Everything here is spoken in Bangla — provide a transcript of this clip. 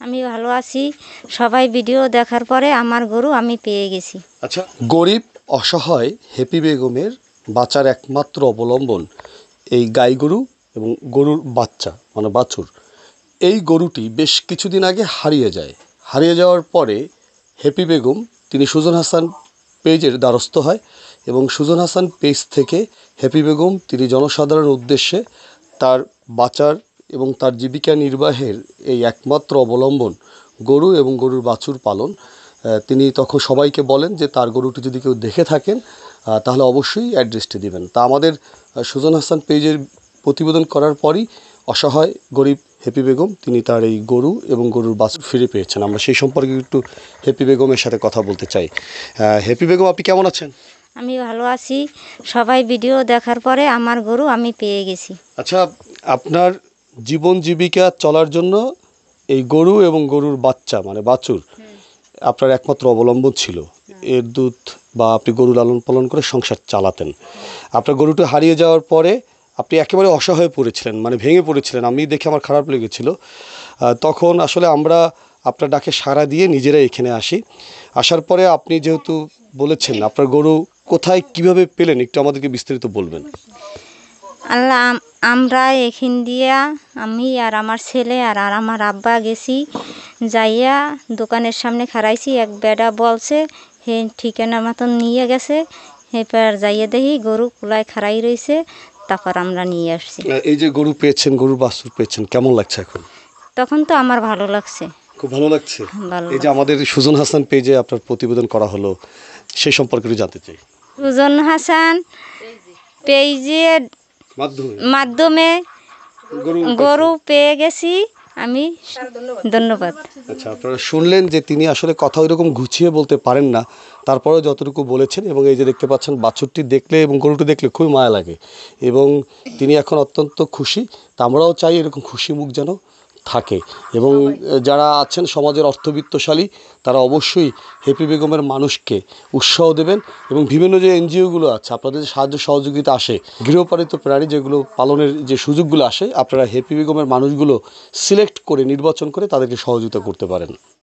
আমি ভালো আছি। সবাই ভিডিও দেখার পরে আমার গরু আমি পেয়ে গেছি। আচ্ছা, গরিব অসহায় হ্যাপি বেগমের বাঁচার একমাত্র অবলম্বন এই গাই গরু এবং গরুর বাচ্চা মানে বাছুর। এই গরুটি বেশ কিছুদিন আগে হারিয়ে যাওয়ার পরে হ্যাপি বেগম তিনি সুজন হাসান পেজের দ্বারস্থ হয় এবং সুজন হাসান পেজ থেকে হ্যাপি বেগম তিনি জনসাধারণের উদ্দেশ্যে তার বাঁচার এবং তার জীবিকা নির্বাহের এই একমাত্র অবলম্বন গরু এবং গরুর বাছুর পালন। তিনি তখন সবাইকে বলেন যে তার গরুটি যদি কেউ দেখে থাকেন তাহলে অবশ্যই অ্যাড্রেসটি দিবেন। তা আমাদের সুজন হাসান পেজের প্রতিবেদন করার পরই অসহায় গরিব হ্যাপি বেগম তিনি তার এই গরু এবং গরুর বাছুর ফিরে পেয়েছেন। আমরা সেই সম্পর্কে একটু হ্যাপি বেগমের সাথে কথা বলতে চাই। হ্যাপি বেগম, আপনি কেমন আছেন? আমি ভালো আছি। সবাই ভিডিও দেখার পরে আমার গরু আমি পেয়ে গেছি। আচ্ছা, আপনার জীবন জীবিকা চলার জন্য এই গরু এবং গরুর বাচ্চা মানে বাছুর আপনার একমাত্র অবলম্বন ছিল। এর দুধ বা আপনি গরু লালন পালন করে সংসার চালাতেন। আপনার গরুটি হারিয়ে যাওয়ার পরে আপনি একেবারে অসহায় পড়েছিলেন, মানে ভেঙে পড়েছিলেন। আমি দেখে আমার খারাপ লেগেছিল। তখন আসলে আমরা আপনার ডাকে সাড়া দিয়ে নিজেরা এখানে আসার পরে আপনি যেহেতু বলেছেন আপনার গরু কোথায় কিভাবে পেলেন একটু আমাদেরকে বিস্তারিত বলবেন। আল্লাহ আমরা এখান দিয়া আমি আর আমার ছেলে আর আমার আব্বা গেছি, যাইয়া দোকানের সামনে খাড়াইছি। এক বেটা বলছে হে ঠিকানা মতন নিয়ে গেছে। এবার যাইয়ে দেখি গরু কুলায় খাড়াই রয়েছে। তারপর আমরা নিয়ে আসছি। এই যে গরু পেয়েছেন, গরুর বাছুর পেয়েছেন, কেমন লাগছে এখন? তখন তো আমার ভালো লাগছে। খুব ভালো লাগছে। ভালো এই যে আমাদের সুজন হাসান পেজে আপনার প্রতিবেদন করা হলো, সেই সম্পর্কে একটু জানতে চাই। সুজন হাসান পেজের মাধ্যমে গরু পেয়ে গেছি আমি। ধন্যবাদ। আচ্ছা, আপনারা শুনলেন যে তিনি আসলে কথা ওইরকম গুছিয়ে বলতে পারেন না, তারপরেও যতটুকু বলেছেন। এবং এই যে দেখতে পাচ্ছেন বাছুরটি দেখলে এবং গরুটি দেখলে খুবই মায়া লাগে এবং তিনি এখন অত্যন্ত খুশি। তা আমরাও চাই এরকম খুশি মুখ যেন থাকে। এবং যারা আছেন সমাজের অর্থবিত্তশালী তারা অবশ্যই হ্যাপি বেগমের মানুষকে উৎসাহ দেবেন এবং বিভিন্ন যে এনজিওগুলো আছে আপনাদের যে সাহায্য সহযোগিতা আসে, গৃহপালিত প্রাণী যেগুলো পালনের যে সুযোগগুলো আসে, আপনারা হ্যাপি বেগমের মানুষগুলো সিলেক্ট করে নির্বাচন করে তাদেরকে সহযোগিতা করতে পারেন।